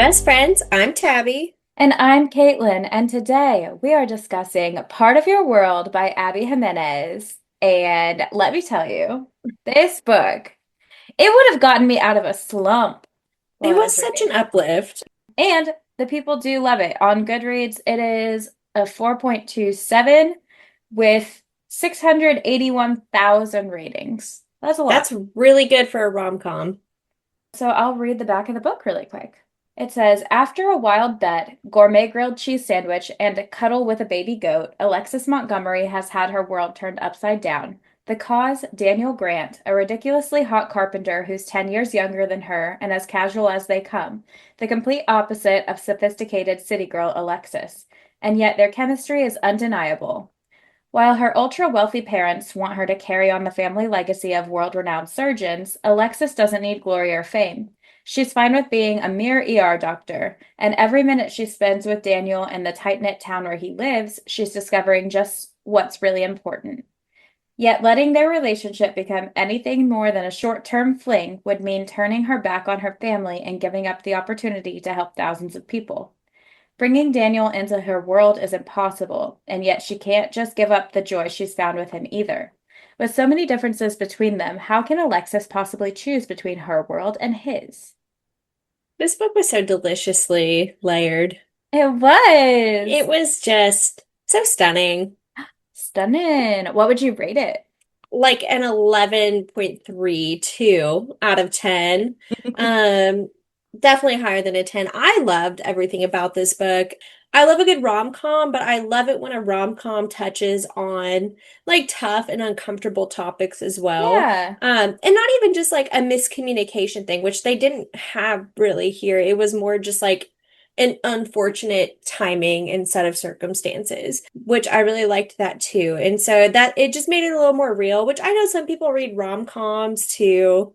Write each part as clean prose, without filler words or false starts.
best friends. I'm Tabby. And I'm Caitlin, and today we are discussing Part of Your World by Abby Jimenez. And let me tell you, this book, it would have gotten me out of a slump while It I was was such reading an it. uplift. And the people do love it. On Goodreads, it is a 4.27 with 681,000 ratings. That's a lot. That's really good for a rom-com. So I'll read the back of the book really quick. It says, after a wild bet, gourmet grilled cheese sandwich, and a cuddle with a baby goat, Alexis Montgomery has had her world turned upside down. The cause, Daniel Grant, a ridiculously hot carpenter who's 10 years younger than her and as casual as they come, the complete opposite of sophisticated city girl Alexis. And yet their chemistry is undeniable. While her ultra-wealthy parents want her to carry on the family legacy of world-renowned surgeons, Alexis doesn't need glory or fame. She's fine with being a mere ER doctor, and every minute she spends with Daniel in the tight-knit town where he lives, she's discovering just what's really important. Yet letting their relationship become anything more than a short-term fling would mean turning her back on her family and giving up the opportunity to help thousands of people. Bringing Daniel into her world is impossible, and yet she can't just give up the joy she's found with him either. With so many differences between them, how can Alexis possibly choose between her world and his? This book was so deliciously layered. It It was was just so stunning. stunning. What would you rate it? Like an 11.32 out of 10. Um, Definitely higher than a 10. I loved everything about this book. I love a good rom-com, but I love it when a rom-com touches on like tough and uncomfortable topics as well. Yeah. And not even just like a miscommunication thing, which they didn't have really here. It was more just like an unfortunate timing and set of circumstances, which I really liked that too. And so that it just made it a little more real, which I know some people read rom-coms to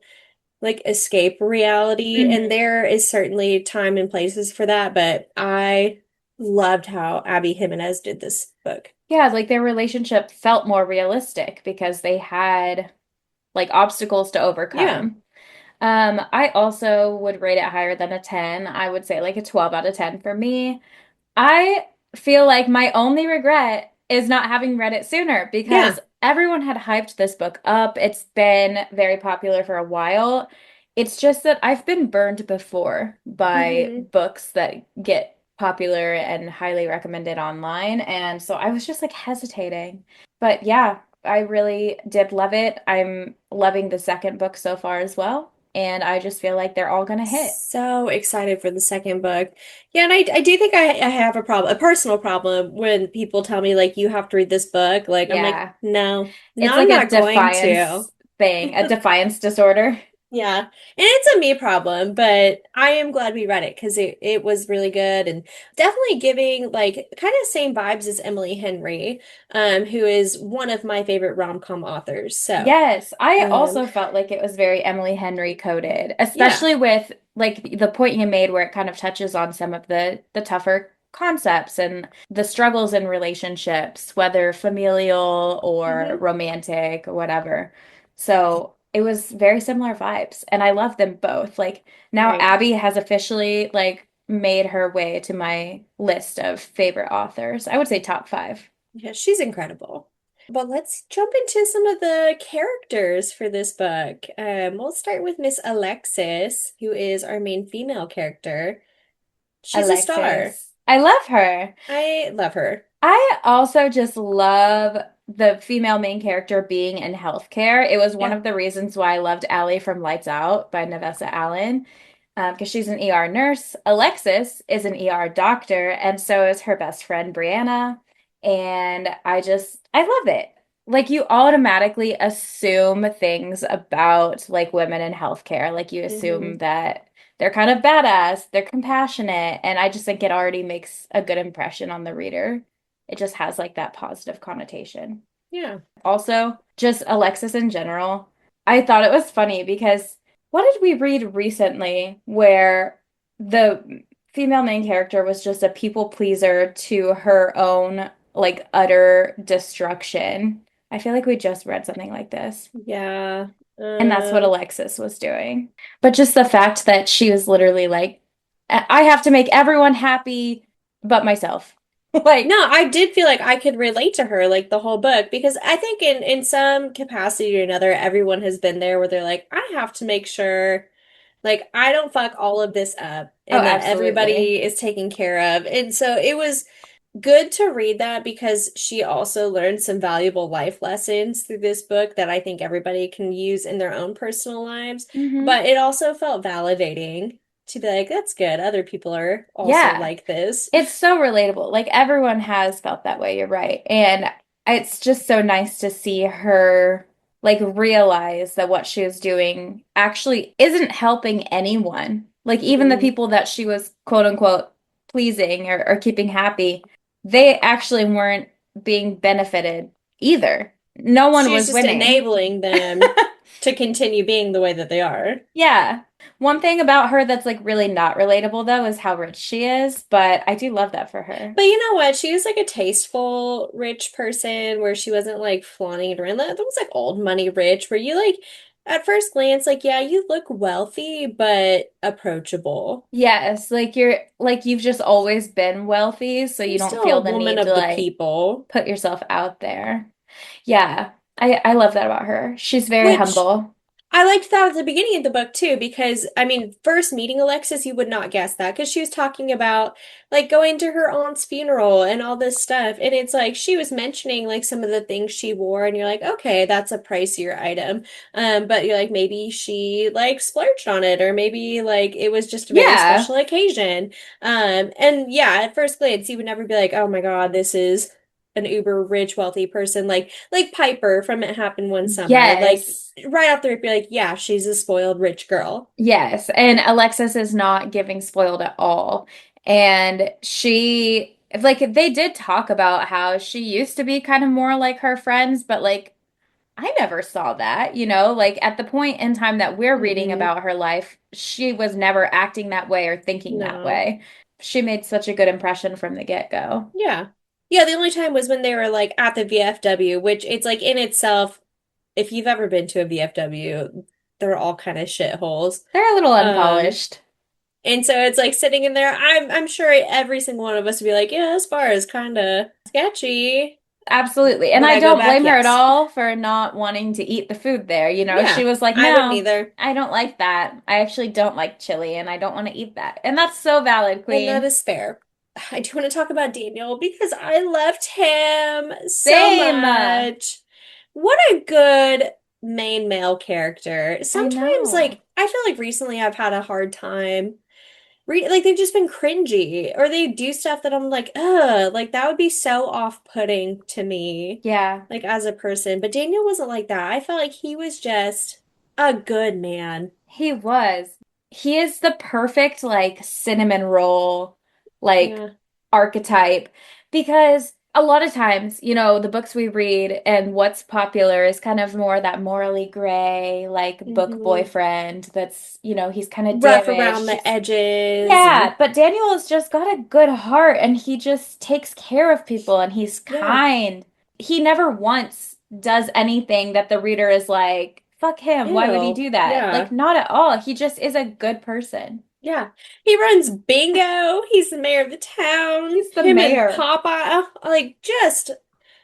like escape reality, and Mhm. there is certainly time and places for that, but I loved how Abby Jimenez did this book. Yeah, like their relationship felt more realistic because they had like obstacles to Yeah. overcome. I also would rate it higher than a 10. I would say like a 12 out of 10 for me. I feel like my only regret is not having read it sooner Yeah. because everyone had hyped this book up. It's been very popular for a while. It's just that I've been burned before by Hmm. books that get popular and highly recommended online. And so I was just like hesitating. But yeah, I really did love it. I'm loving the second book so far as well. And I just feel like they're all gonna hit. So excited for the second book. Yeah, and I do think I have a problem, a personal problem when people tell me like you have to read this book. Like I'm like, Yeah. no, no, It's I'm like a not going to. defiance thing, a defiance disorder. Yeah. And it's a me problem, but I am glad we read it because it was really good and definitely giving like kind of same vibes as Emily Henry, who is one of my favorite rom-com authors. So, Yes, I um, also felt like it was very Emily Henry coded, yeah. especially with like the point you made where it kind of touches on some of the tougher concepts and the struggles in relationships, whether familial or Hmm. romantic or whatever. So it was very similar vibes, and I love them both. Like now Right. Abby has officially like made her way to my list of favorite authors. I would say top five. Yeah, she's incredible. But let's jump into some of the characters for this book. We'll start with Miss Alexis, who is our main female character. She's a star. Alexis. I love her. I love her. I also just love the female main character being in healthcare. It was one Yeah. of the reasons why I loved Allie from Lights Out by Nevessa Allen, because she's an ER nurse. Alexis is an ER doctor, and so is her best friend Brianna. And I love it. Like you automatically assume things about like women in healthcare. Like you assume Hmm. that they're kind of badass, they're compassionate, and I just think it already makes a good impression on the reader. It just has like that positive connotation. Yeah. Also, just Alexis in general. I thought it was funny because what did we read recently where the female main character was just a people pleaser to her own like utter destruction? I feel like we just read something like this. Yeah. And that's what Um, Alexis was doing. But just the fact that she was literally like I have to make everyone happy but myself. No, Like, I did feel like I could relate to her like the whole book because I think in some capacity or another, everyone has been there where they're like, I have to make sure like I don't fuck all of this up oh, and that absolutely. everybody is taken care of. And so it was good to read that because she also learned some valuable life lessons through this book that I think everybody can use in their own personal lives. Hmm. But it also felt validating to be like, that's good. Other people are also Yeah. like this. It's so relatable. Like everyone has felt that way, you're right. And it's just so nice to see her like realize that what she was doing actually isn't helping anyone. Like even the Mm. people that she was quote unquote pleasing or keeping happy, they actually weren't being benefited either. No one She's was just winning. enabling them to continue being the way that they are. Yeah. One thing about her that's like really not relatable though is how rich she is, but I do love that for her. But you know what? She was like a tasteful rich person where she wasn't like flaunting it around. That was like old money rich, where you like at first glance, like, yeah, you look wealthy, but approachable. Yes, like you've just always been wealthy, so you You're don't still a feel the woman need to of the like people, put yourself out there. Yeah. I love that about her. She's very which humble. I liked that at the beginning of the book too, because I mean, first meeting Alexis, you would not guess that because she was talking about like going to her aunt's funeral and all this stuff. And it's like she was mentioning like some of the things she wore, and you're like, okay, that's a pricier item. But you're like, maybe she like splurged on it, or maybe like it was just a very Yeah. special occasion. And yeah, at first glance, you would never be like, oh my God, this is an uber rich, wealthy person like Piper from It Happened One Summer. Like Yes. right off the rip, you're like, yeah, she's a spoiled rich girl. Yes. And Alexis is not giving spoiled at all. And she like they did talk about how she used to be kind of more like her friends, but like I never saw that, like at the point in time that we're reading Mm-mm. about her life, she was never acting that way or thinking that No. way. She made such a good impression from the get-go. Yeah. Yeah, the only time was when they were like at the VFW, which it's like in itself, if you've ever been to a VFW, they're all kind of shitholes. They're a little Um, unpolished. and so it's like sitting in there, I'm sure every single one of us would be like, yeah, this bar is kind of sketchy. Absolutely. And Would I I go don't back? blame her at Yes. all for not wanting to eat the food there. She Yeah, was like, I wouldn't no, either. I don't like that. I actually don't like chili and I don't want to eat that. And that's so valid, And that Queen. is fair. I do want to talk about Daniel because I loved him so Same. much. What a good main male character. I Sometimes, know. like, I feel like recently I've had a hard time like they've just been cringy or they do stuff that I'm like, ugh, like that would be so off-putting to me, Yeah. like as a person. But Daniel wasn't like that. I felt like he was just a good man. He was. He is the perfect like cinnamon roll like Yeah. archetype because a lot of times, the books we read and what's popular is kind of more that morally gray like book Hmm. boyfriend that's, he's kind of Rough around damaged. the edges and Yeah, but Daniel has just got a good heart and he just takes care of people and he's yeah. kind. He never once does anything that the reader is like, fuck him, why would he Ew. do that? Like, Yeah. not at all. He just is a good person. Yeah. He runs bingo. He's the mayor of the town. He's the Him and mayor. Papa, like just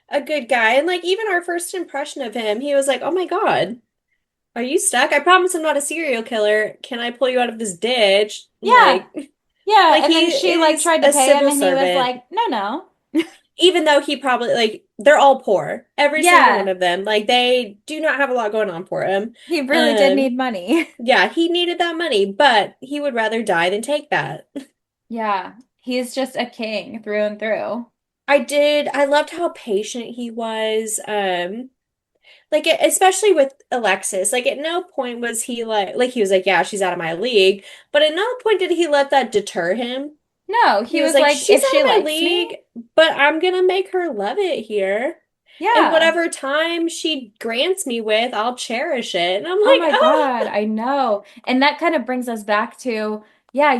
a good guy. And like even our first impression of him, he was like, "Oh my God, are you stuck? I promise I'm not a serial killer. Can I pull you out of this ditch?" Yeah, yeah. Like And he then she like is tried to a pay him civil and he was servant, like, no, no. even though he probably like they're all poor. Every single one Yeah, of them. Like they do not have a lot going on for him. he really did Um, need money. yeah, he needed that money, but he would rather die than take that. Yeah, he's just a king through and through. I loved how patient he was. Like especially with Alexis, like at no point was he like he was like, yeah, she's out of my league, but at no point did he let that deter him. No, he He was was like, like, she's if out she of my likes me, league, but I'm gonna make her love it here. And yeah. whatever time she grants me with, I'll cherish it. And I'm Oh like, my oh, God, I know. And that kind of brings us back to, yeah,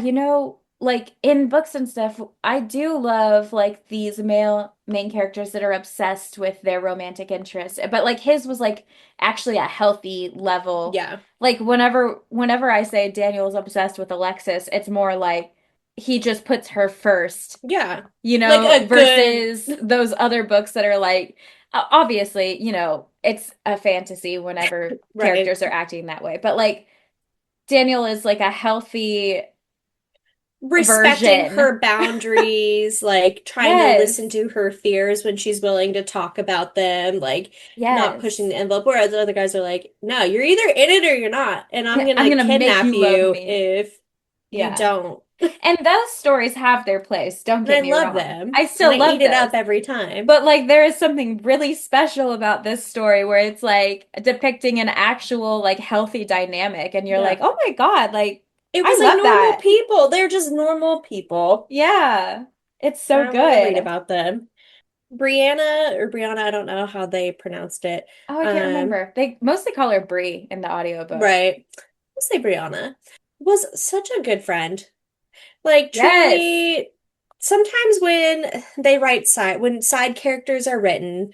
like in books and stuff, I do love like these male main characters that are obsessed with their romantic interests. But like his was like actually a healthy level. yeah, Like whenever I say Daniel's obsessed with Alexis, it's more like he just puts her first, Yeah. you Like know, a good, versus those other books that are like, obviously, you know, it's a fantasy whenever right. characters are acting that way. But like Daniel is like a healthy Respecting version. her boundaries, like trying to listen Yes. to her fears when she's willing to talk about them, like not pushing Yes. the envelope. Whereas the other guys are like, no, you're either in it or you're not. And I'm I'm gonna gonna make kidnap you love you me. if you Yeah. don't. And those stories have their place, don't And get I me love wrong. them. I And still I eat love it those. up every time. But like there is something really special about this story where it's like depicting an actual like healthy dynamic and you're like, Yeah. "Oh my God, like It was I like love normal that." people. They're just normal people. Yeah. It's so I want to read good. about them. Brianna or Brianna, I don't know how they pronounced it. Oh, I can't Um, remember. They mostly call her Bree in the audiobook. right. We'll say Brianna was such a good friend. Like Yes. truly, sometimes when they write when side characters are written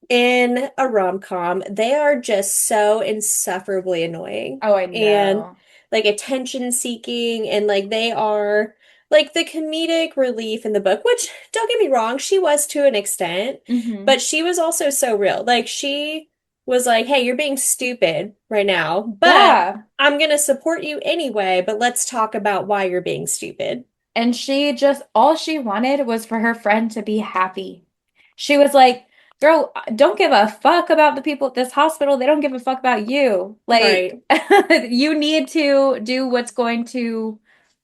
in a rom-com, they are just so insufferably annoying Oh, I and know. like attention seeking and like they are like the comedic relief in the book, which don't get me wrong, she was to an extent, Hmm. but she was also so real. Like she was like, "Hey, you're being stupid right now, but Yeah. I'm gonna support you anyway, but let's talk about why you're being stupid." And she just, all she wanted was for her friend to be happy. She was like, girl, don't give a fuck about the people at this hospital. They don't give a fuck about you. Like, Right, you need to do what's going to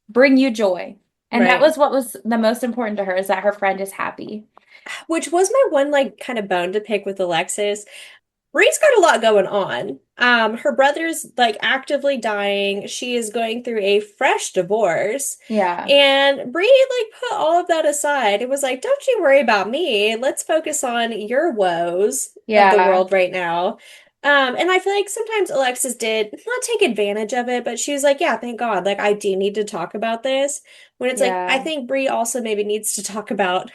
bring you joy. And that right. was what was the most important to her is that her friend is happy. Which was my one like kind of bone to pick with Alexis. Bree's got a lot going on. Her brother's like actively dying. She is going through a fresh divorce. Yeah. And Bree like put all of that aside. It was like, don't you worry about me. Let's focus on your woes of the Yeah. world right now. And I feel like sometimes Alexis did not take advantage of it, but she was like, yeah, thank God. Like I do need to talk about this. When it's like, I Yeah. think Bree also maybe needs to talk about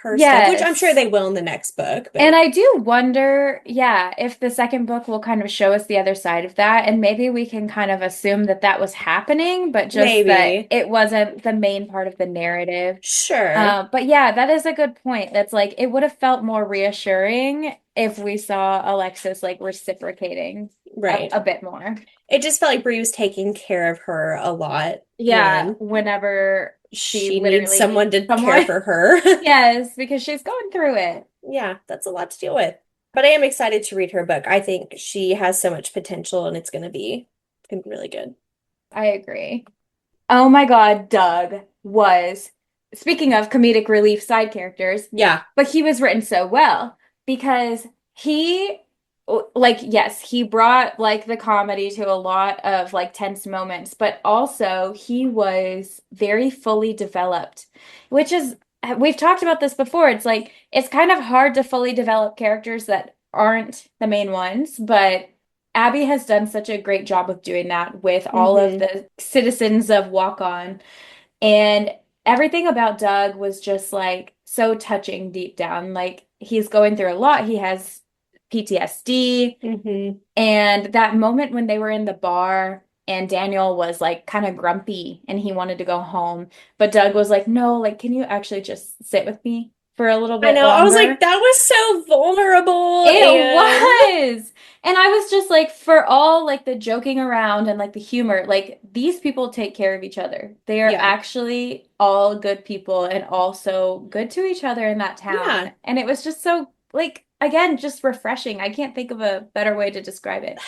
her stuff, which I'm sure Yes. they will in the next book, And but I do wonder, yeah, if the second book will kind of show us the other side of that. And maybe we can kind of assume that that was happening, but just that maybe. it wasn't the main part of the narrative. Sure. But yeah, that is a good point. That's like, it would have felt more reassuring if we saw Alexis like reciprocating Right. a bit more. It just felt like Brie was taking care of her a lot Yeah, when whenever she she needs literally someone needs to care someone. for her. Yes, because she's going through it. Yeah, that's a lot to deal with. But I am excited to read her book. I think she has so much potential and it's gonna be really good. I agree. Oh my God, Doug was, speaking of comedic relief side characters, Yeah. but he was written so well because he, like, yes, he brought like the comedy to a lot of like tense moments, but also he was very fully developed, which is, we've talked about this before. It's like, it's kind of hard to fully develop characters that aren't the main ones, but Abby has done such a great job of doing that with all of Hmm. the citizens of Walk On. And everything about Doug was just like so touching deep down. Like he's going through a lot. He has PTSD. Hmm. And that moment when they were in the bar and Daniel was like kind of grumpy and he wanted to go home, but Doug was like, no, like, can you actually just sit with me for a little I bit know. I was like, longer? that was so vulnerable It and was. And I was just like, for all like the joking around and like the humor, like these people take care of each other. They are yeah. actually all good people and also good to each other in that town. Yeah. And it was just so, like, again, just refreshing. I can't think of a better way to describe it.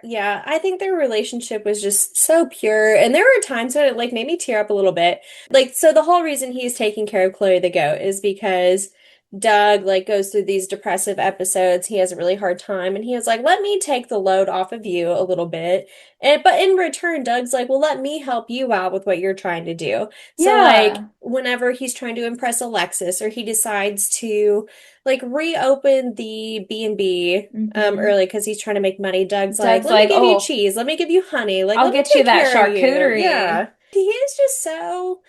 Yeah, I think their relationship was just so pure. And there were times when it like made me tear up a little bit. Like, so the whole reason he's taking care of Chloe the goat is because Doug like goes through these depressive episodes. He has a really hard time and he was like, let me take the load off of you a little bit. And but in return, Doug's like, well, let me help you out with what you're trying to do. So like Yeah. whenever he's trying to impress Alexis or he decides to like reopen the B&B Hmm. early because he's trying to make money. Doug's like, Doug's let me like, give you oh, cheese, let me give you honey, like I'll let me get you take that care of you. charcuterie. Yeah. He is just so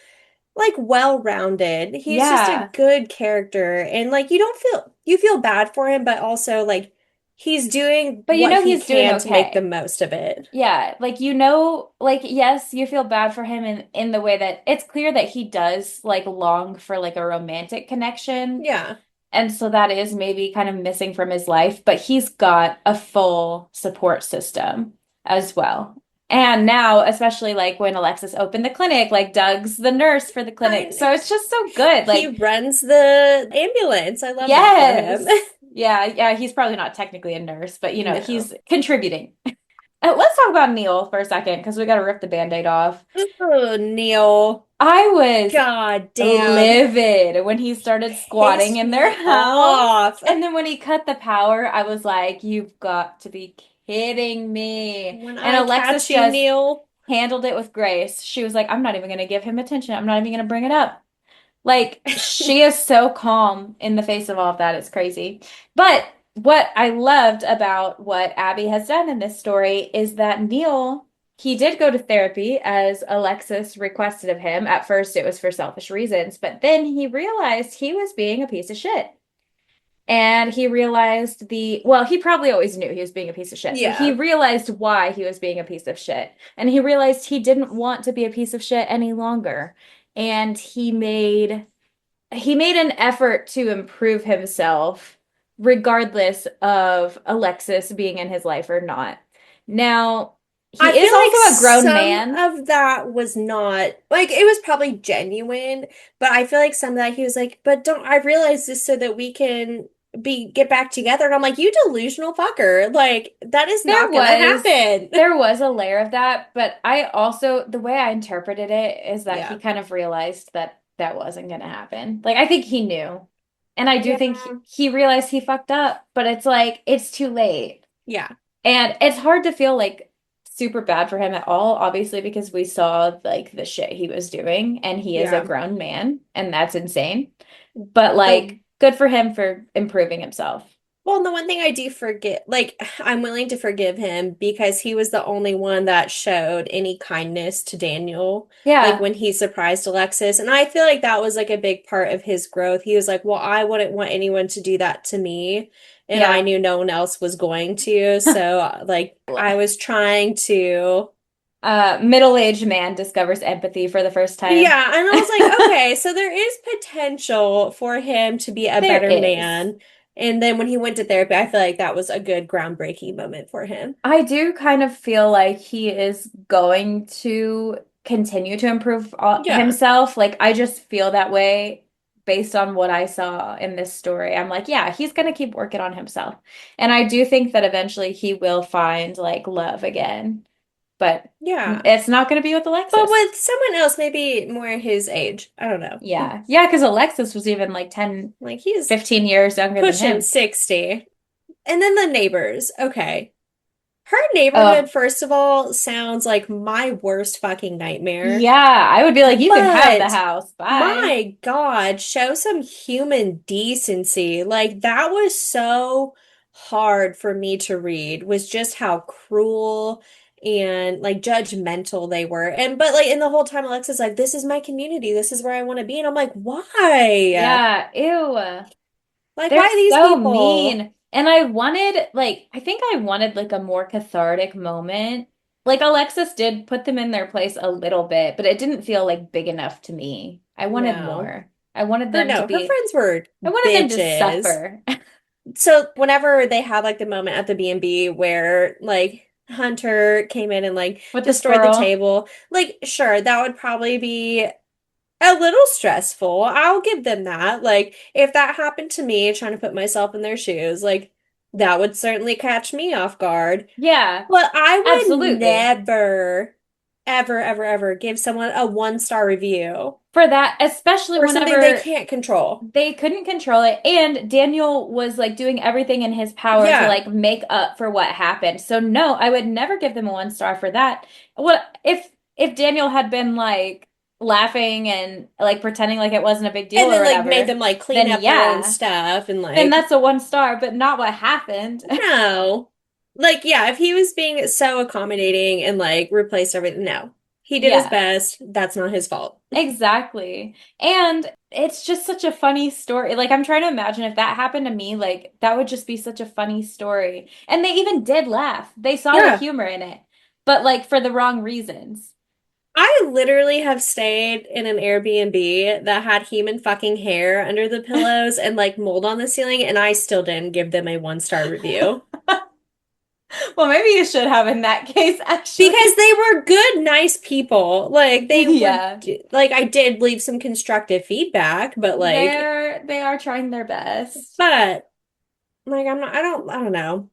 like well-rounded. He's just a Yeah. good character and like you feel bad for him, but also like he's doing but you what know he he's doing can to make the okay. most of it. Yeah, like like yes, you feel bad for him in the way that it's clear that he does like long for like a romantic connection. Yeah. And so that is maybe kind of missing from his life, but he's got a full support system as well. And now, especially like when Alexis opened the clinic, like Doug's the nurse for the clinic. I So it's just so good. He Like, runs the ambulance. I love that for him. yes. Yeah, yeah, he's probably not technically a nurse, but No. he's contributing. Let's talk about Neil for a second because we got to rip the band-aid off. Oh, Neil. I was God damn. livid when he started squatting Pissed in their me house. off. And then when he cut the power, I was like, you've got to be kidding me. When And I Alexis catch you, just Neil. handled it with grace. She was like, I'm not even going to give him attention. I'm not even going to bring it up. Like, she is so calm in the face of all of that. It's crazy. But what I loved about what Abby has done in this story is that Neil, he did go to therapy as Alexis requested of him. At first, it was for selfish reasons, but then he realized he was being a piece of shit. And he realized well, he probably always knew he was being a piece of shit, but he Yeah. realized why he was being a piece of shit. And he realized he didn't want to be a piece of shit any longer. And he made an effort to improve himself regardless of Alexis being in his life or not. Now, I he is feel like also a grown some man. of that was not like it was probably genuine, but I feel like some of that he was like, but don't I realize this so that we can be get back together. And I'm like, you delusional fucker. Like that is There not gonna was happen. there was a layer of that, but I also the way I interpreted it is that he Yeah. kind of realized that that wasn't going to happen. Like I think he knew. And I do think Yeah. he realized he fucked up, but it's like it's too late. Yeah. And it's hard to feel like super bad for him at all, obviously, because we saw like the shit he was doing and he is a Yeah. grown man and that's insane. But The like good for him for improving himself. Well, and the one thing I do forget, like, I'm willing to forgive him because he was the only one that showed any kindness to Daniel, like Yeah. when he surprised Alexis. And I feel like that was like a big part of his growth. He was like, well, I wouldn't want anyone to do that to me. And I Yeah. knew no one else was going to. So, like, I was trying to. Middle-aged man discovers empathy for the first time. Yeah. And I was like, okay, so there is potential for him to be a There better is. man. And then when he went to therapy, I feel like that was a good groundbreaking moment for him. I do kind of feel like he is going to continue to improve Yeah. himself. Like, I just feel that way based on what I saw in this story. I'm like, yeah, he's going to keep working on himself. And I do think that eventually he will find like love again, but Yeah. it's not going to be with But Alexis. with someone else, maybe more his age. I don't know. Yeah. Yeah, because Alexis was even like 10, Like he's 15 years younger than pushing him. 60. And then the neighbors. Okay. Her Oh, neighborhood, first of all, sounds like my worst fucking nightmare. yeah. I would be like, you can have the But house. Bye. my God, show some human decency. Like that was so hard for me to read, was just how cruel and like judgmental they were. And but like in the whole time Alexa's like, this is my community, this is where I want to be. And I'm like, why? Yeah. Ew. Like, They're why these so people? mean. And I think I wanted like a more cathartic moment. Like Alexis did put them in their place a little bit, but it didn't feel like big enough to me. I wanted No. more. I wanted them to Her be, friends were I wanted them to bitches. suffer So whenever they had like the moment at the B&B where like Hunter came in and like with the destroyed the squirrel. table, like sure, that would probably be a little stressful. I'll give them that. Like if that happened to me, trying to put myself in their shoes, like that would certainly catch me off guard. Yeah, But I would absolutely. never, ever, ever, ever give someone a 1-star review For that, especially for something they whenever can't control. they couldn't control it and Daniel was like doing everything in his power to Yeah. like make up for what happened. So no, I would never give them a 1 star for that. What if Daniel had been like laughing and like pretending like it wasn't a big deal And or then like made whatever, them like clean then up their own yeah, stuff and then like that's a 1 star, but not what happened. no. Like yeah, if he was being so accommodating and like replaced everything, no. He did his Yeah, best. That's not his fault. exactly. And it's just such a funny story. Like, I'm trying to imagine if that happened to me, like, that would just be such a funny story. And they even did laugh. They saw the Yeah. humor in it, but like for the wrong reasons. I literally have stayed in an Airbnb that had human fucking hair under the pillows and like mold on the ceiling, and I still didn't give them a 1-star review. Well, maybe you should have in that case, Because actually. they were good, nice people. Like they were Yeah, like I did leave some constructive feedback, but they are trying their best. but like I don't know.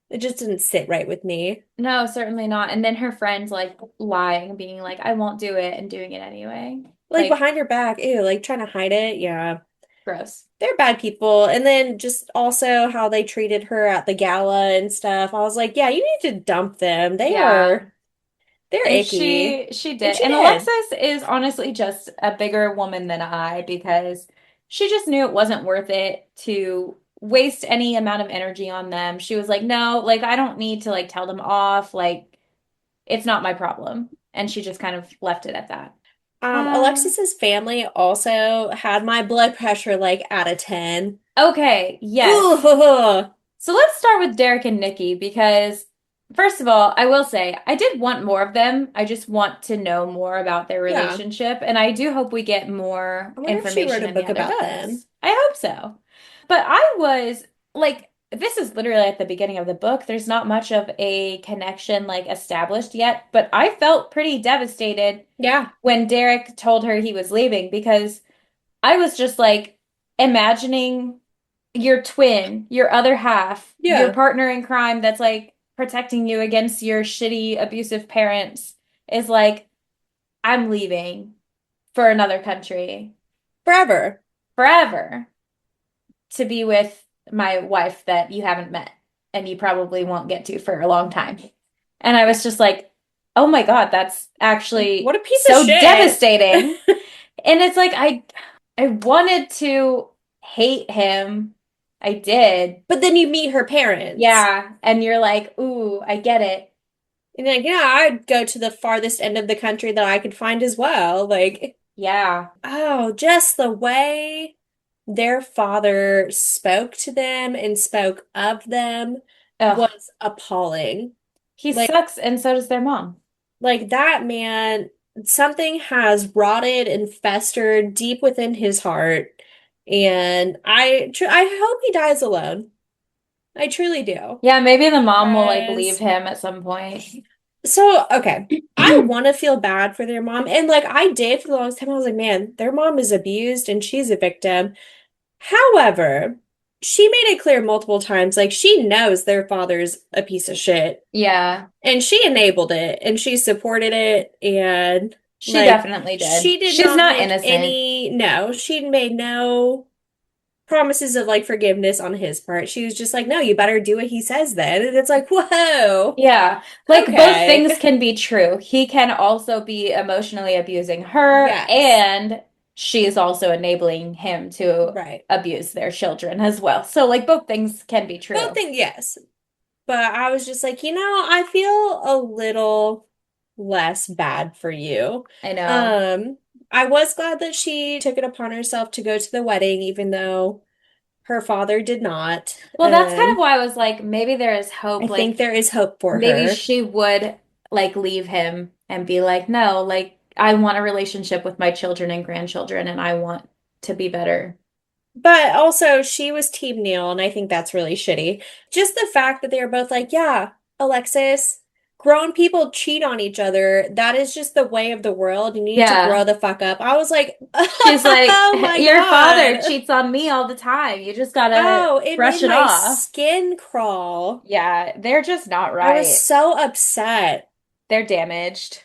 It just didn't sit right with me. No, certainly not. And then her friends like lying, being like, I won't do it and doing it anyway. Like Like, behind your back, ew, like trying to hide it. Yeah. gross. They're bad people. And then just also how they treated her at the gala and stuff. I was like, yeah, you need to dump them. Yeah. They're And icky. she And did. she And did. Alexis is honestly just a bigger woman than I because she just knew it wasn't worth it to waste any amount of energy on them. She was like, "No, like I don't need to like tell them off. Like it's not my problem." And she just kind of left it at that. Uh, Alexis's family also had my blood pressure like at a 10. okay, yes. Ooh, So let's start with Derek and Nikki because, first of all, I will say I did want more of them. I just want to know more about their yeah. relationship, and I do hope we get more I wonder if she wrote information a in the book other about them. books. I hope so. But I was like, this is literally at the beginning of the book. There's not much of a connection like established yet, but I felt pretty devastated Yeah. when Derek told her he was leaving because I was just like imagining your twin, your other half, your Yeah. partner in crime that's like protecting you against your shitty, abusive parents is like, I'm leaving for another country Forever. forever to be with my wife that you haven't met and you probably won't get to for a long time. And I Yeah. was just like, oh my God, that's What actually a piece of so shit. devastating. And it's like I wanted to hate him. I did. But then you meet her parents. Yeah, and you're like, "Ooh, I get it." And you're like, yeah, I'd go to the farthest end of the country that I could find as well. Like, Yeah. oh, just the way their father spoke to them and spoke of them Ugh. was appalling. He Like, sucks and so does their mom. that man, something has rotted and festered deep within his heart. And I hope he dies alone. I truly do. Yeah, maybe the mom will like leave Because him at some point. So, okay. I want to feel bad for their mom. And like I did for the longest time. I was like, man, their mom is abused and she's a victim. However, she made it clear multiple times, like she knows their father's a piece of shit. Yeah, And she enabled it and she supported it. And she like definitely did. she did She's not not make innocent. she made no promises of like forgiveness on his part. She was just like, no, you better do what he says then. And it's like, whoa, Yeah, like both things okay. can be true. He can also be emotionally abusing her, Yes. and she's also enabling him to Right. abuse their children as well. So, like, both things can be Both true. things, yes. But I was just like, I feel a little less bad for you. I know. Um, I was glad that she took it upon herself to go to the wedding, even though her father did not. Well, that's kind of why I was like, maybe there is I hope. think Like, there is hope for maybe her. she would like leave him and be like, no, like, I want a relationship with my children and grandchildren, and I want to be better. But also, she was Team Neil, and I think that's really shitty. Just the fact that they were both like, yeah, Alexis, grown people cheat on each other. That is just the way of the world. You need to grow Yeah. the fuck up. I was like, She's like, oh my your father God. cheats on me all the time. You just gotta Oh, it brush made it my off. skin crawl. Yeah, they're just not I was right. so upset. They're damaged.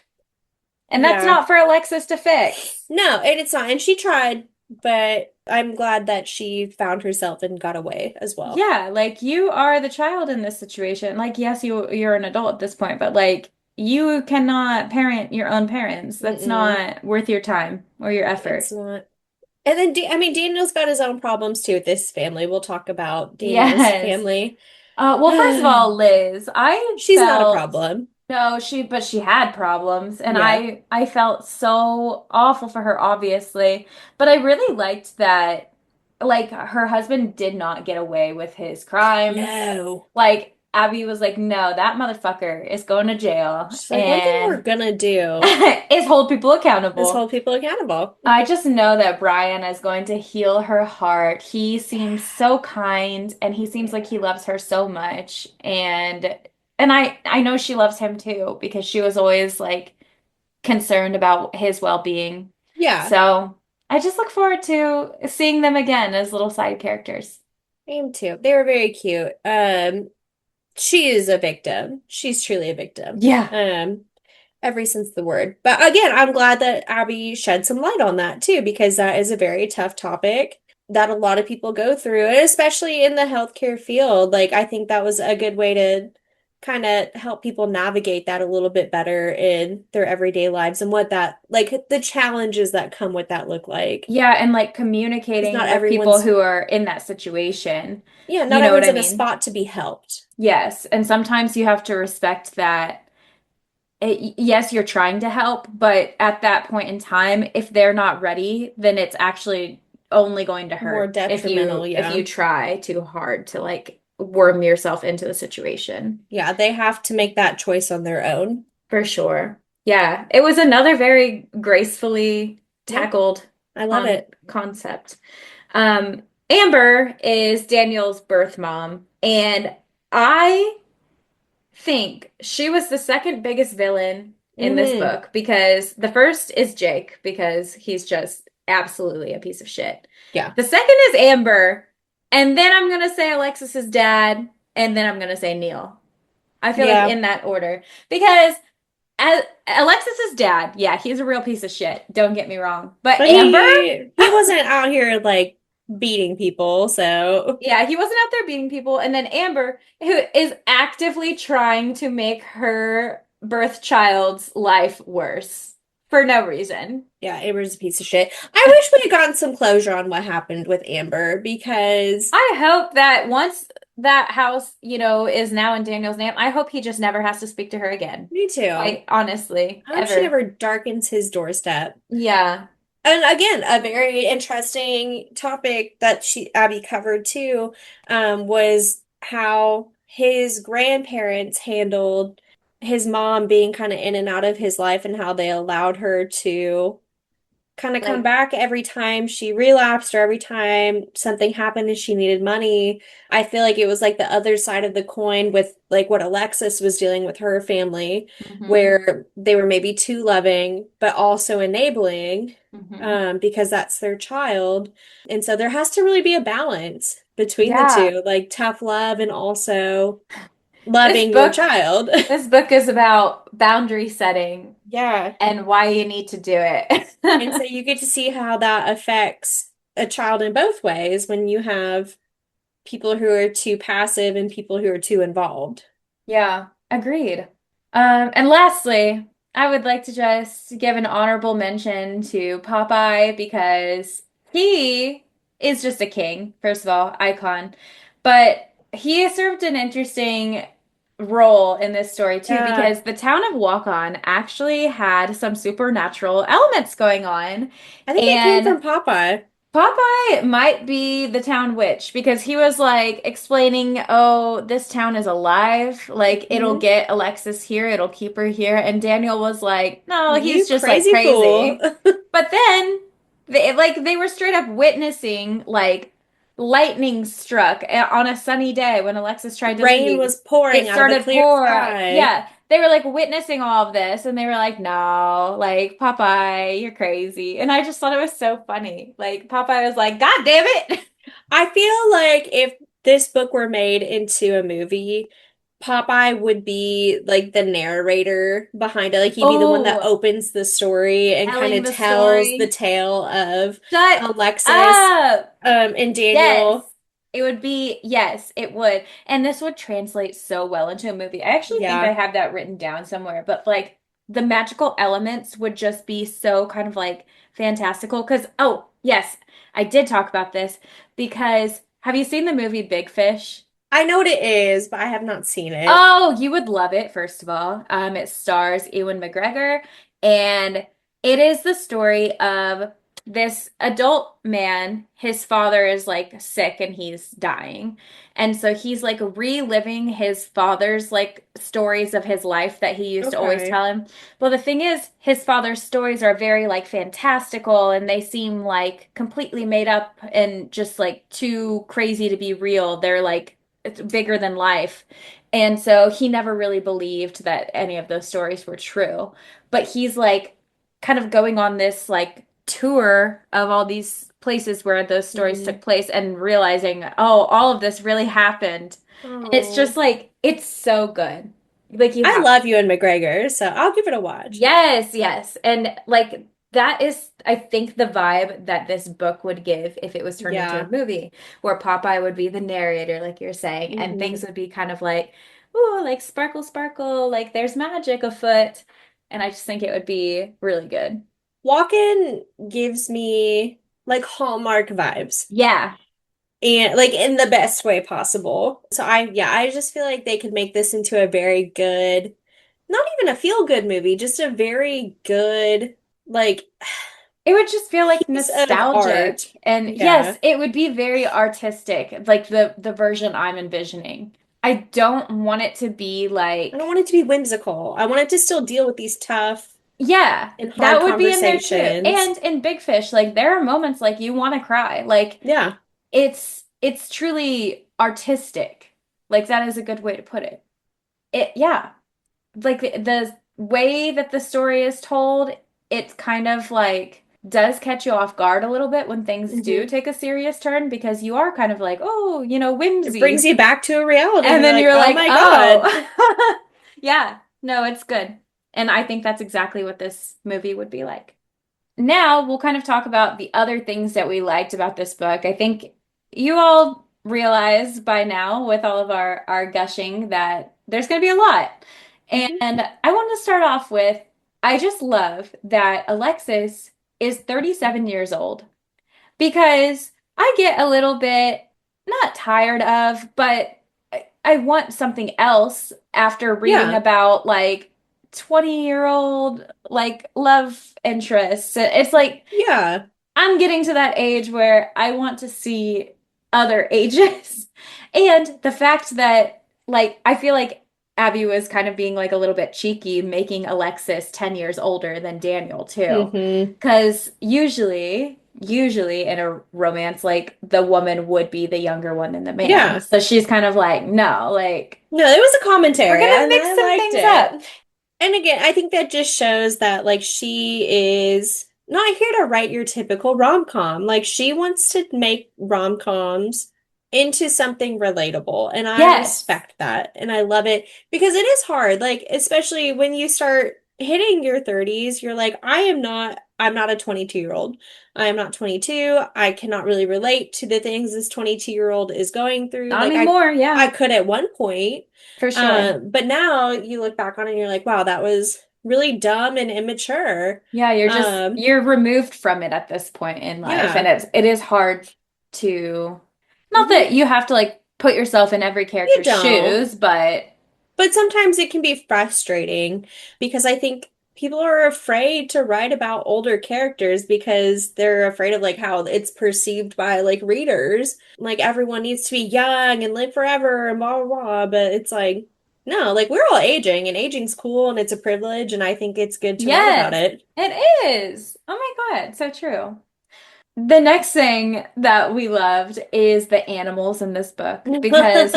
And that's Yeah. not for Alexis to fix. No, and it's not. And she tried, but I'm glad that she found herself and got away as well. Yeah, like you are the child in this situation. Like, yes, you're an adult at this point, but like you cannot parent your own parents. That's Mm-mm. not worth your time or your It's effort. not. And then, I mean, Daniel's got his own problems too with this family. We'll talk about Daniel's Yes. family. Well, first of all, Liz, I She's not a felt problem. No, but she had problems, and Yeah. I felt so awful for her, obviously. But I really liked that, like, her husband did not get away with his crimes. No. Like, Abby was like, no, that motherfucker is going to jail She's like, one thing we're and gonna do is hold people is accountable. hold people accountable. I just know that Brian is going to heal her heart. He seems so kind and he seems like he loves her so much. And I know she loves him too because she was always like concerned about his well-being. Yeah, So I just look forward to seeing them again as little side characters. him too. They were very cute. She is a victim. She's truly a victim. Yeah. Every sense of the word. But again, I'm glad that Abby shed some light on that too, because that is a very tough topic that a lot of people go through, and especially in the healthcare field. Like, I think that was a good way to kind of help people navigate that a little bit better in their everyday lives and what that, like, the challenges that come with that look like. Yeah, and like Because communicating not with people everyone's, who are in that situation. yeah, You not know what everyone's I in a mean? spot to be helped. Yes, and sometimes you have to respect that yes, you're trying to help, but at that point in time, if they're not ready, then it's actually only going to More hurt detrimental, if yeah. you try too hard to like worm yourself into the situation. Yeah, they have to make that choice on their own. For sure. Yeah, it was another very gracefully Yeah, tackled I love it. concept. Amber is Daniel's birth mom, and I think she was the second biggest villain in this Hmm. book because the first is Jake because he's just absolutely a piece of shit. Yeah. The second is Amber, and then I'm gonna say Alexis's dad, and then I'm gonna say Neil. I feel like Yeah. in that order because Alexis's dad, yeah, he's a real piece of shit. Don't get me wrong, but But Amber. he wasn't out here like beating people, so Yeah, he wasn't out there beating people. And then Amber, who is actively trying to make her birth child's life worse for no reason. yeah, Amber's a piece of shit. I wish we had gotten some closure on what happened with Amber because I hope that once that house, is now in Daniel's name, I hope he just never has to speak to her again. me too. Quite honestly, I hope she ever. never darkens his doorstep. Yeah. And again, a very interesting topic that Abby covered too, was how his grandparents handled his mom being kind of in and out of his life and how they allowed her to kind of come Like, back every time she relapsed or every time something happened and she needed money. I feel like it was like the other side of the coin with like what Alexis was dealing with her family, hmm where they were maybe too loving, but also enabling, hmm because that's their child. And so there has to really be a balance between the Yeah. two, like tough love and also This loving your book, child. this book is about boundary setting Yeah. and why you need to do And so it. you get to see how that affects a child in both ways when you have people who are too passive and people who are too involved. Yeah, agreed. And lastly, I would like to just give an honorable mention to Popeye because he is just a king, first of all, icon. But he served an interesting role in this story too, Yeah, because the town of Waukon actually had some supernatural elements going on. I think it came And from Popeye. Popeye might be the town witch because he was like explaining, oh, this town is alive. Like it'll Hmm. get Alexis here, it'll keep her here. And Daniel was like, no, he's You just like crazy fool. crazy. But then they were straight up witnessing like lightning struck on a sunny day when Alexis tried to Rain leave. was pouring It out of the started clear pour. sky. Yeah, they were like witnessing all of this and they were like, no, like Popeye, you're crazy. And I just thought it was so funny. Like Popeye was like, God damn it. I feel like if this book were made into a movie, Popeye would be like the narrator behind it. Like he'd be the one that Oh, opens the story and kind telling of the tells the story. tale of Shut Alexis, up. and Yes. Daniel. It would be, yes, it would. And this would translate so well into a movie. I actually think I Yeah. have that written down somewhere, but like the magical elements would just be so kind of like fantastical. Because, oh, yes, I did talk about this because have you seen the movie Big Fish? I know what it is, but I have not seen it. Oh, you would love it, first of all. It stars Ewan McGregor, and it is the story of this adult man. His father is like sick and he's dying. And so he's like reliving his father's like stories of his life that he used to always Okay. tell him. Well, the thing is, his father's stories are very like fantastical and they seem like completely made up and just like too crazy to be real. They're like it's bigger than life. And so he never really believed that any of those stories were true. But he's like kind of going on this like tour of all these places where those stories Hmm. took place and realizing, oh, all of this really happened. And it's just Oh. like, it's so good. Like you I have love Ewan McGregor, so I'll give it a watch. yes, yes. And like that is, I think, the vibe that this book would give if it was turned into a Yeah. movie, where Popeye would be the narrator, like you're saying, and Hmm. things would be kind of like, ooh, like sparkle, sparkle, like there's magic afoot. And I just think it would be really good. Walken gives me like Hallmark vibes. Yeah. And like in the best way possible. So yeah, I just feel like they could make this into a very good, not even a feel-good movie, just a very good, like, It would just feel like piece of art. nostalgic. And Yeah. yes, it would be very artistic, like the version I'm envisioning. I don't want it to be I don't like want it to be whimsical. I want it to still deal with these tough yeah, and hard that would be in there too. conversations. And in Big Fish, like there are moments like you want to cry. Like Yeah. it's truly artistic. Like that is a good way to put it. It yeah, like the way that the story is told, it's kind of like does catch you off guard a little bit when things do Hmm. take a serious turn because you are kind of like, oh, It brings whimsy. you back to a reality. And You're then like, you're oh like, my God. oh. Yeah, no, it's good. And I think that's exactly what this movie would be like. Now we'll kind of talk about the other things that we liked about this book. I think you all realize by now with all of our gushing that there's going to be a lot. Hmm. And I want to start off with I just love that Alexis is 37 years old because I get a little bit not tired of, but I want something else after reading Yeah. about like 20-year-old like love interests. It's like Yeah. I'm getting to that age where I want to see other ages. And the fact that, like, I feel like Abby was kind of being like a little bit cheeky, making Alexis 10 years older than Daniel, too. Hmm. Because usually in a romance, like, the woman would be the younger one than the man. Yeah. So she's kind of like, no, like, No, it was a we're commentary gonna and mix I some liked things it. up. And again, I think that just shows that like she is not here to write your typical rom-com. Like she wants to make rom-coms into something relatable. And I Yes. respect that. And I love it because it is hard. Like especially when you start hitting your 30s, you're like, I'm not a 22-year-old. I am not 22. I cannot really relate to the things this 22-year-old is going through. Not Like anymore. I Yeah, could at one point. for sure. But now you look back on it and you're like, wow, that was really dumb and immature. Yeah, Um, you're removed from it at this point in life, and yeah, it is hard to not that hmm. you have to like put yourself in every You character's don't. shoes, but But sometimes it can be frustrating because I think people are afraid to write about older characters because they're afraid of like how it's perceived by like readers. Like everyone needs to be young and live forever and blah blah blah. But it's like, no, like we're all aging and aging's cool and it's a privilege and I think it's good to write about yes, it. it is. Oh my God, so true. The next thing that we loved is the animals in this book because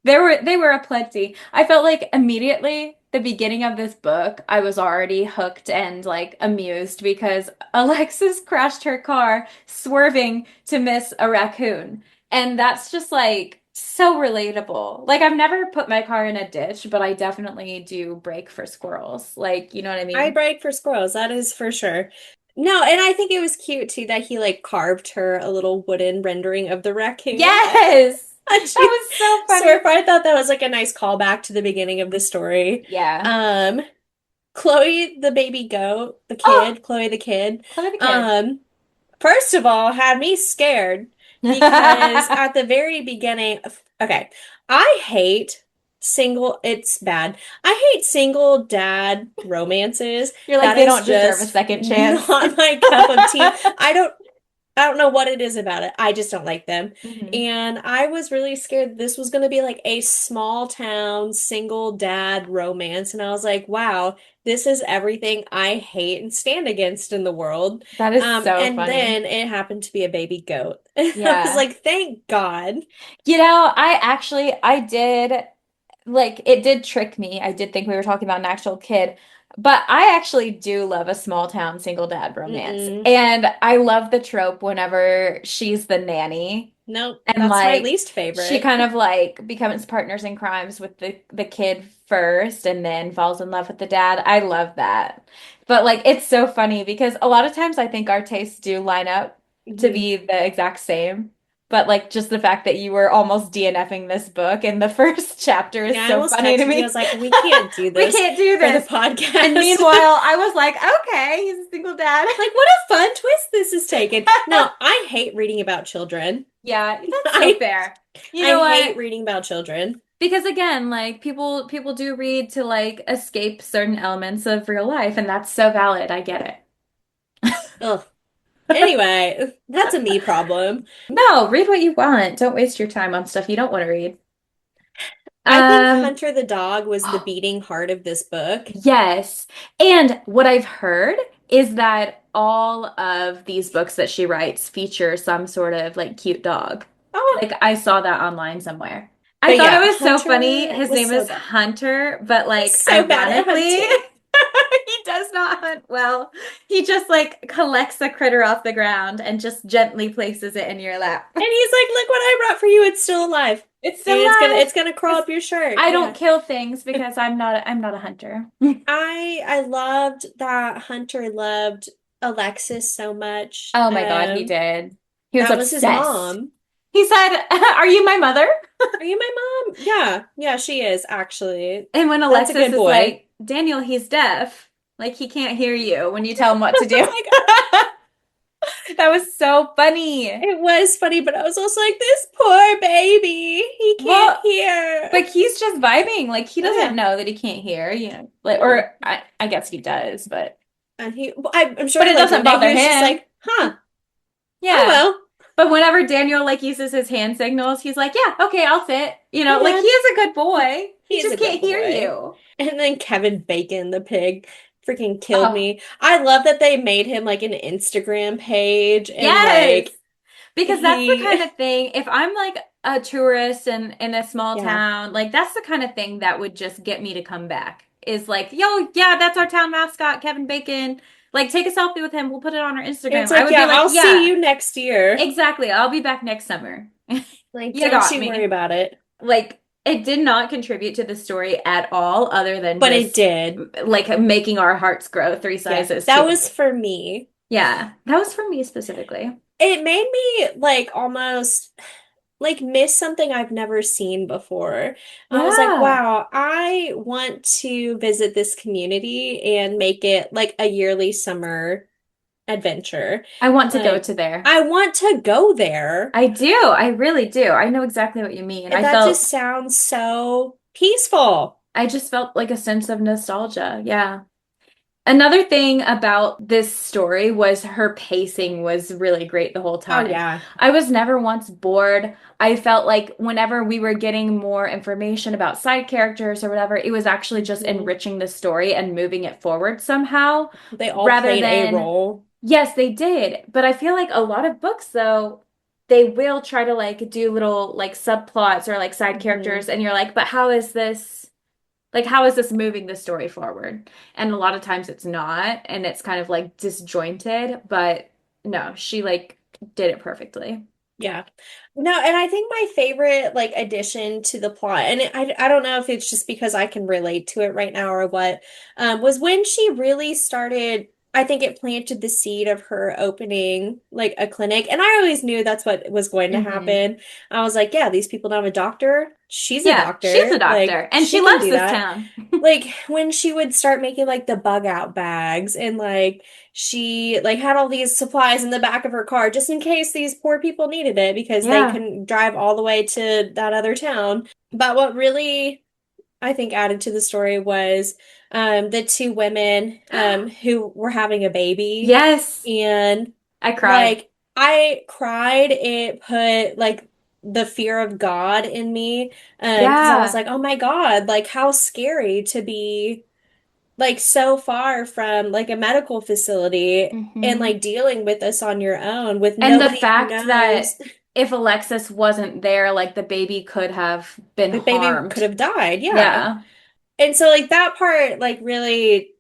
they were aplenty. I felt like immediately the beginning of this book, I was already hooked and like amused because Alexis crashed her car swerving to miss a raccoon. And that's just like so relatable. Like I've never put my car in a ditch, but I definitely do brake for squirrels. Like, you know what I I mean? brag for squirrels, that is for sure. No, and I think it was cute too that he like carved her a little wooden rendering of the raccoon. Yes. And That she was so swear funny. I thought that was like a nice callback to the beginning of the story. Yeah. Um, Chloe the baby goat, Oh, Chloe the kid. Chloe the kid. Um, First of all, had me scared because at the very beginning, okay, I hate it's bad. I hate single dad romances. You're like, That they is don't deserve a just second chance. not my cup of tea. I don't know what it is about it. I just don't like them. Mhm. And I was really scared this was going to be like a small town single dad romance. And I was like, wow, this is everything I hate and stand against in the world. That is so And funny. then it happened to be a baby goat. And I was Yeah. like, thank God. I did like it did trick me. I did think we were talking about an actual kid, but I actually do love a small town single dad romance. Mm-mm. And I love the trope whenever she's the nanny Nope, and that's my like least she favorite. kind of like becomes partners in crimes with the kid first and then falls in love with the dad. I love that. But like it's so funny because a lot of times I think our tastes do line up to Mhm. be the exact same. But like just the fact that you were almost DNFing this book in the first chapter is Yeah, I so almost funny to texted you. I me. was like, we can't do We this can't do for the this. And podcast. meanwhile, I was like, okay, he's a single dad. Like, what a fun twist this is taken. No, I hate reading about children. Yeah, that's so I fair. You I know hate what? reading about children. Because again, like people do read to like escape certain elements of real life, and that's so valid. I get it. Ugh. Anyway, that's a me problem. No, read what you want. Don't waste your time on stuff you don't want to read. I think Um, Hunter the dog was the beating heart of this book. yes. And what I've heard is that all of these books that she writes feature some sort of like cute dog. Oh, Like I saw that online somewhere. I but thought it yeah, was so funny. Hunter His was name so is bad. Hunter, but He's like so bad at ironically, hunting. he does not hunt well. He just like collects a critter off the ground and just gently places it in your lap. And he's like, "Look what I brought for you. It's still alive. It's still And alive it's gonna crawl because up your shirt." I don't Yeah. kill things because I'm not a hunter. I loved that Hunter loved Alexis so much. Oh my God, he did. He was That was his obsessed. mom. He said, "Are you my mother?" Are you my mom? Yeah. Yeah, she is actually. And when That's a Alexis good is boy. like, "Daniel, he's deaf. Like he can't hear you when you tell him what to I was do." like, oh, That was so funny. it was funny, but I was also like, this poor baby. He can't Well, hear. but he's just vibing. Like he Oh doesn't yeah. know that he can't hear, you know. Like No. or I guess he does, And I'm but sure it like one doesn't day he bother was just him. like, huh, oh Yeah. well. But whenever Daniel like uses his hand signals, he's like, "Yeah, okay, I'll sit." You Hey know, like he dad. is a good boy. He He is a just good can't hear boy. you. And then Kevin Bacon, the pig, freaking killed Oh, me. I love that they made him like an Instagram page and yes. like Because that's the he, kind of thing, if I'm like a tourist in a small yeah. town, like that's the kind of thing that would just get me to come back. Is like, yo, yeah, that's our town mascot, Kevin Bacon. Like, take a selfie with him. We'll put it on our Instagram. It's I like, would be yeah, like, I'll see yeah, you next year. exactly. I'll be back next summer. Like, You don't got you worry me. about it. Like, it did not contribute to the story at all, other than But it just did. like making our hearts grow three Yeah, sizes too that was big. for me. Yeah, that was for me specifically. It made me like almost like miss something I've never seen before. I was like, Yeah. wow, I want to visit this community and make it like a yearly summer adventure. I want to go Like, to there. I want to go there. I do. I really do. I know exactly what you mean. And that just sounds so peaceful. I just felt like a sense of nostalgia. Yeah. Another thing about this story was her pacing was really great the whole Oh, time. yeah. I was never once bored. I felt like whenever we were getting more information about side characters or whatever, it was actually just Mhm. enriching the story and moving it forward somehow, They all rather played a than, role. yes, they did. But I feel like a lot of books, though, they will try to like do little like subplots or like side Mhm. characters, and you're like, but how is this? Like, how is this moving the story forward? And a lot of times it's not, and it's kind of like disjointed, but no, she like did it perfectly. Yeah. No, and I think my favorite like addition to the plot, and I don't know if it's just because I can relate to it right now or what, was when she really started. I think it planted the seed of her opening like a clinic. And I always knew that's what was going to Hmm. happen. I was like, yeah, these people don't have a doctor. She's a Yeah, she's a doctor. Like, doctor and she she can loves do this that. town. Like when she would start making like the bug out bags and like she like had all these supplies in the back of her car just in case these poor people needed it because they Yeah. couldn't drive all the way to that other town. But what really I think added to the story was the two women who were having a baby. Yes, And I cried. like I cried. It put like the fear of God in me because I was Yeah. like, oh my God, like how scary to be like so far from like a medical facility and Hmm. like dealing with this on your own with And the nobody who fact knows. that if Alexis wasn't there, like the baby could have been The baby could harmed. have died. Yeah. Yeah. And so like that part like really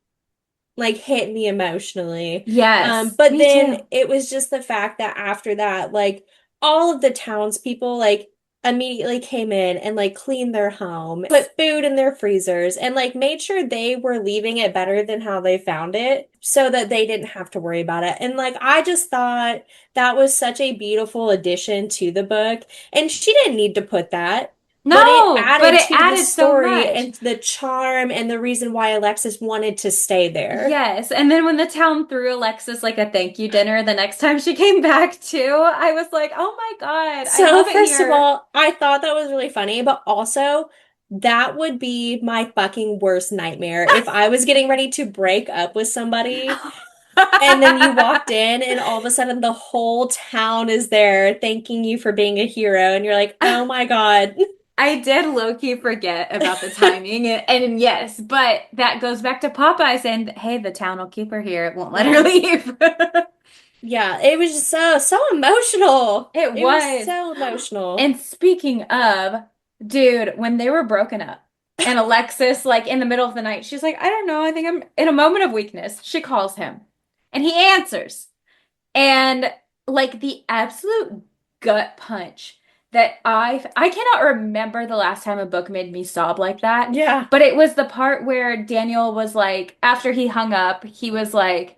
like hit me emotionally. Yes, But me then too. it was just the fact that after that, like all of the townspeople like immediately came in and like cleaned their home, put food in their freezers, and like made sure they were leaving it better than how they found it so that they didn't have to worry about it. And like I just thought that was such a beautiful addition to the book. And she didn't need to put that. But it No, but added it to the added so story much. and the charm and the reason why Alexis wanted to stay there. Yes, and then when the town threw Alexis like a thank you dinner the next time she came back too, I was like, "Oh my God, I So, love it first of here." all, I thought that was really funny, but also that would be my fucking worst nightmare if I was getting ready to break up with somebody and then you walked in and all of a sudden the whole town is there thanking you for being a hero and you're like, "Oh my God." I did low-key forget about the timing, and yes, but that goes back to Popeye saying, "Hey, the town will keep her here. It won't let her Yes. leave." Yeah, it was just so emotional. It It was was. so emotional. And speaking of, dude, when they were broken up, and Alexis, like in the middle of the night, she's like, I don't know, I think I'm in a moment of weakness. She calls him, and he answers. And like the absolute gut punch that I cannot remember the last time a book made me sob like that, Yeah. but it was the part where Daniel was like, after he hung up, he was like,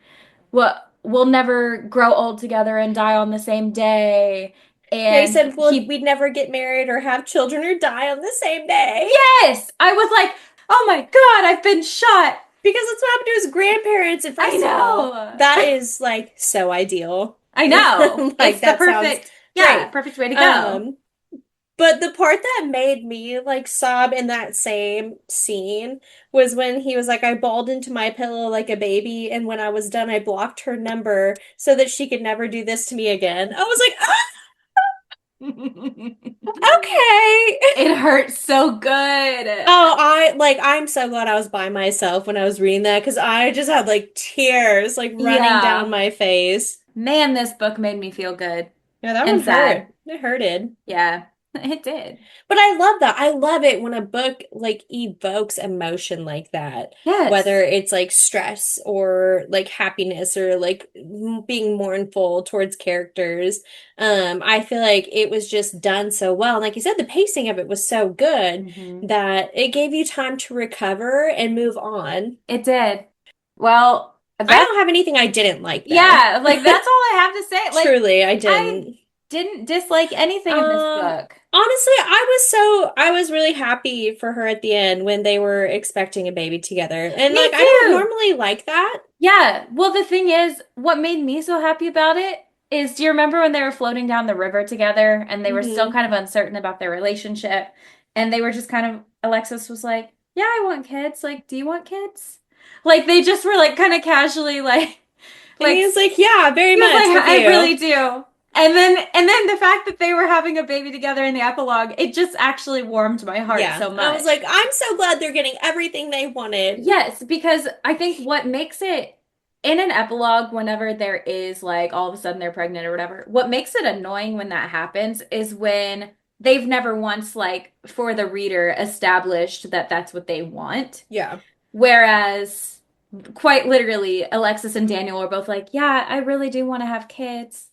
"Well, we'll never grow old together and die on the same day." Yeah, he And said, well, he we'd never get married or have children or die on the same day. Yes! I was like, "Oh my God, I've been shot." Because that's what happened to his grandparents. And I first of all, know. that is like so ideal. I know. Like It's the that sounds perfect, yeah, great. perfect way to go. Um, but the part that made me like sob in that same scene was when he was like, I bawled into my pillow like a baby, and when I was done, I blocked her number so that she could never do this to me again. I was like, okay. It hurts so good. Oh, I'm so glad I was by myself when I was reading that because I just had like tears like running down Yeah. my face. Man, this book made me feel good Yeah, that and one sad. hurt. It hurted. Yeah, it did. But I love that. I love it when a book like evokes emotion like that, whether Yes. it's like stress or like happiness or like being mournful towards characters. I feel like it was just done so well. And like you said, the pacing of it was so good Hmm. that it gave you time to recover and move on. It did. Well, I that's, don't have anything I didn't like though. yeah, like that's all I have to say. Like, Truly, I I didn't. didn't dislike anything in this book. Honestly, I was really happy for her at the end when they were expecting a baby together. And Me like I don't too. normally like that. Yeah. Well, the thing is, what made me so happy about it is, do you remember when they were floating down the river together and they were still Hmm. kind of uncertain about their relationship? And they were just kind of, Alexis was like, yeah, I want kids. Like, do you want kids? Like, they just were like kind of casually And like, he was like, "Yeah, very he was much like, with I you." really do. And then the fact that they were having a baby together in the epilogue, it just actually warmed my heart Yeah. so I was like, much. "I'm so glad they're getting everything they wanted." Yes, because I think what makes it in an epilogue, whenever there is like all of a sudden they're pregnant or whatever, what makes it annoying when that happens is when they've never once, like, for the reader, established that that's what they want. Yeah. Whereas, quite literally, Alexis and Daniel are both like, yeah, I really do want to have kids.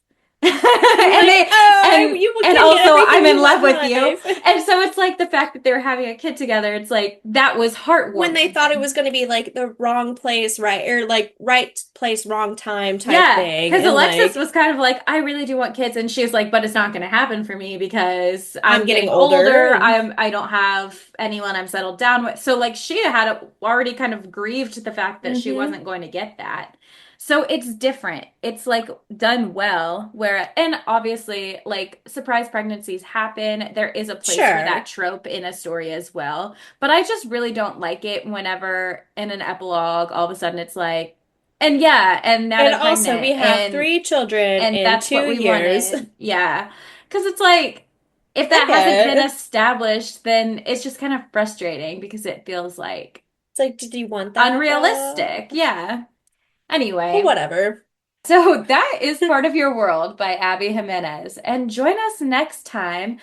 You're And like, they oh, and you and can get also everything I'm in you love want with in you. life. And so it's like the fact that they were having a kid together, it's like that was When they heartwarming. thought it was going to be like the wrong place, right, or like right place, wrong time type Yeah, thing. because And Alexis like, was kind of like, I really do want kids, and she was like, but it's not going to happen for me because I'm I'm getting getting older older. and I don't have anyone I'm settled down with. So like she had already kind of grieved the fact that she hmm wasn't going to get that. So it's different. It's like done well, where and obviously like surprise pregnancies happen. There is a place for that sure. trope in a story as well. But I just really don't like it whenever in an epilogue all of a sudden it's like and yeah, and now And they're also, we pregnant, have three children and in that's what two we years. wanted. Yeah. Because it's like if I that hasn't been get. established, then it's just kind of frustrating because it feels like It's like, did you want that unrealistic. though? Yeah. Well, Anyway, whatever. so that is Part of Your World by Abby Jimenez. And join us next time.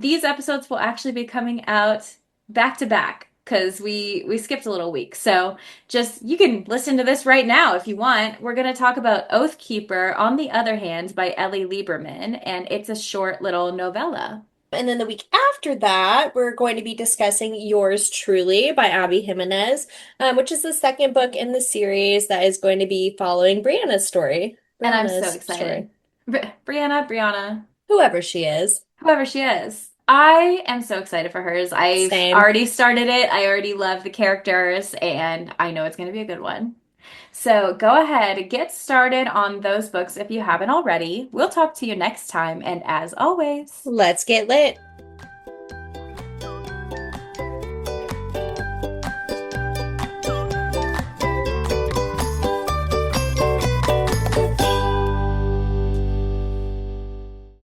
These episodes will actually be coming out back to back because we skipped a little week. So just you can listen to this right now if you want. We're going to talk about Oathkeeper on the Other Hand by Ellie Lieberman, and it's a short little novella. And then the week after that, we're going to be discussing Yours Truly by Abby Jimenez, which is the second book in the series that is going to be following Brianna's story. And I'm so Brianna's excited. story. Brianna, Whoever she is. whoever she is. I am so excited for hers. I've Same. already started it. I already love the characters, and I know it's going to be a good one. So go ahead, get started on those books if you haven't already. We'll talk to you next time, and as always, Let's get lit.